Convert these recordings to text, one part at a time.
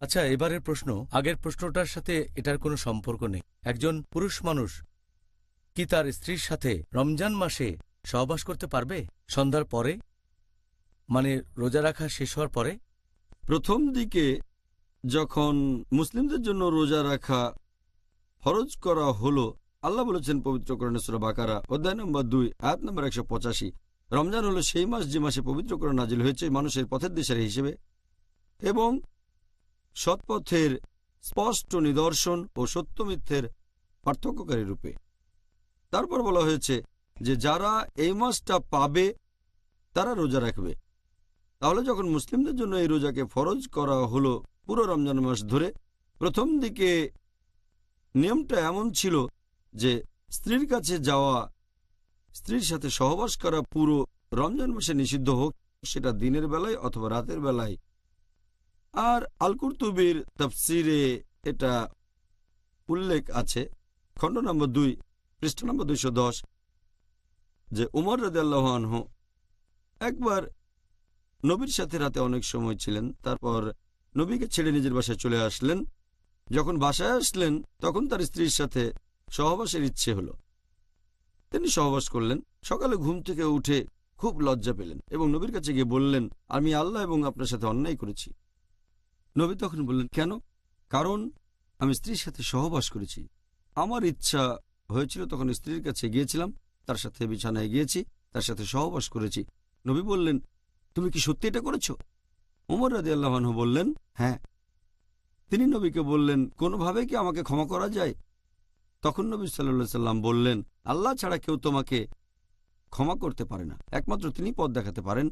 আচ্ছা, এবারের প্রশ্ন আগের প্রশ্নটার সাথে এটার কোনো সম্পর্ক নেই। একজন পুরুষ মানুষ কি তার স্ত্রীর সাথে রমজান মাসে সহবাস করতে পারবে সন্ধ্যার পরে, মানে রোজা রাখা শেষ হওয়ার পরে? প্রথম দিকে যখন মুসলিমদের জন্য রোজা রাখা ফরজ করা হলো, আল্লাহ বলেছেন পবিত্র কোরআনে সূরা বাকারা অধ্যায় নম্বর 2 আয়াত নম্বর 185, রমজান হলো সেই মাস যে মাসে পবিত্র কোরআন নাজিল হয়েছে মানুষের পথের দিশারি হিসেবে এবং সৎপথের স্পষ্ট নিদর্শন ও সত্য মিথ্যের পার্থক্যকারী রূপে। তারপর বলা হয়েছে যে যারা এই মাসটা পাবে তারা রোজা রাখবে। তাহলে যখন মুসলিমদের জন্য এই রোজাকে ফরজ করা হলো পুরো রমজান মাস ধরে, প্রথম দিকে নিয়মটা এমন ছিল যে স্ত্রীর কাছে যাওয়া, স্ত্রীর সাথে সহবাস করা পুরো রমজান মাসে নিষিদ্ধ হোক, সেটা দিনের বেলায় অথবা রাতের বেলায়। আর আল কুরতুবির তাফসিরে এটা উল্লেখ আছে খণ্ড নম্বর 2 পৃষ্ঠা নম্বর 210 যে উমর রাদিয়াল্লাহু আনহু একবার নবীর সাথে রাতে অনেক সময় ছিলেন, তারপর নবীকে ছেড়ে নিজের বাসায় চলে আসলেন। যখন বাসায় আসলেন তখন তার স্ত্রীর সাথে সহবাসের ইচ্ছে হলো। তিনি সহবাস করলেন। সকালে ঘুম থেকে উঠে খুব লজ্জা পেলেন এবং নবীর কাছে গিয়ে বললেন, আমি আল্লাহ এবং আপনার সাথে অন্যায় করেছি। নবী তখন বললেন, কেন? কারণ আমি স্ত্রীর সাথে সহবাস করেছি। আমার ইচ্ছা হয়েছিল, তখন স্ত্রীর কাছে গিয়েছিলাম, তার সাথে বিছানায় গিয়েছি, তার সাথে সহবাস করেছি। নবী বললেন, তুমি কি সত্যি এটা করেছো? ওমর রাদিয়াল্লাহু আনহু বললেন, হ্যাঁ। তিনি নবীকে বললেন, কোনোভাবে কি আমাকে ক্ষমা করা যায়? তখন নবী সাল্লাল্লাহু আলাইহি সাল্লাম বললেন, আল্লাহ ছাড়া কেউ তোমাকে ক্ষমা করতে পারে না, একমাত্র তিনি পথ দেখাতে পারেন।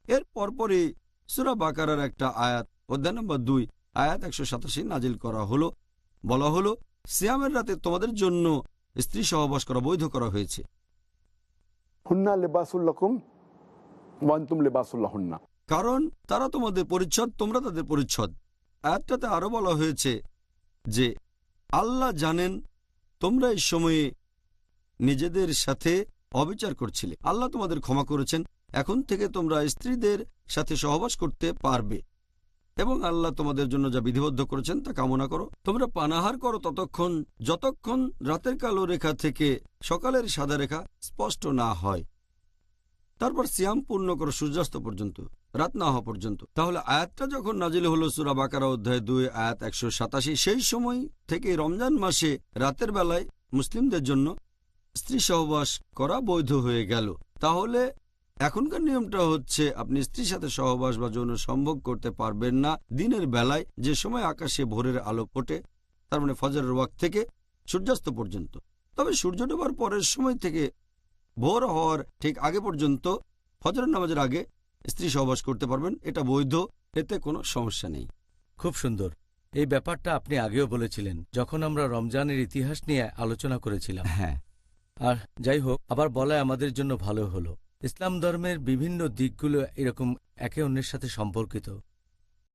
এর পরপরই সূরা বাকারার একটা আয়াত অধ্যায় নম্বর 2 আয়াত 187 নাজিল করা হলো। বলা হলো, সিয়ামের রাতে তোমাদের জন্য স্ত্রী সহবাস করা বৈধ করা হয়েছে। হুন্না লিবাসুল লাকুম ওয়া আনতুম লিবাসুল লাহুন্না, কারণ তারা তোমাদের পরিচ্ছদ, তোমরা তাদের পরিচ্ছদ। আয়াতটাতে আরো বলা হয়েছে যে আল্লাহ জানেন তোমরা এই সময়ে নিজেদের সাথে অবিচার করছিলে, আল্লাহ তোমাদের ক্ষমা করেছেন। এখন থেকে তোমরা স্ত্রীদের সাথে সহবাস করতে পারবে এবং আল্লাহ তোমাদের জন্য যা বিধিবদ্ধ করেছেন তা কামনা করো। তোমরা পানাহার করো ততক্ষণ যতক্ষণ রাতের কালো রেখা থেকে সকালের সাদা রেখা স্পষ্ট না হয়। তারপর সিয়াম পূর্ণ করো সূর্যাস্ত পর্যন্ত, রাত না হওয়া পর্যন্ত। তাহলে আয়াতটা যখন নাজিল হলো সূরা বাকারা অধ্যায় 2 আয়াত 187, সেই সময় থেকে রমজান মাসে রাতের বেলায় মুসলিমদের জন্য স্ত্রী সহবাস করা বৈধ হয়ে গেল। তাহলে এখনকার নিয়মটা হচ্ছে আপনি স্ত্রীর সাথে সহবাস বা যৌন সম্ভোগ করতে পারবেন না দিনের বেলায়, যে সময় আকাশে ভোরের আলো ফোটে, তার মানে ফজরের ওয়াক্ত থেকে সূর্যাস্ত পর্যন্ত। তবে সূর্য ডোবার পরের সময় থেকে ভোর হওয়ার ঠিক আগে পর্যন্ত ফজরের নামাজের আগে স্ত্রী সহবাস করতে পারবেন, এটা বৈধ, এতে কোনো সমস্যা নেই। খুব সুন্দর। এই ব্যাপারটা আপনি আগেও বলেছিলেন যখন আমরা রমজানের ইতিহাস নিয়ে আলোচনা করেছিলাম। হ্যাঁ, আর যাই হোক, আবার বলায় আমাদের জন্য ভালো হলো। ইসলাম ধর্মের বিভিন্ন দিকগুলো এরকম একে অন্যের সাথে সম্পর্কিত।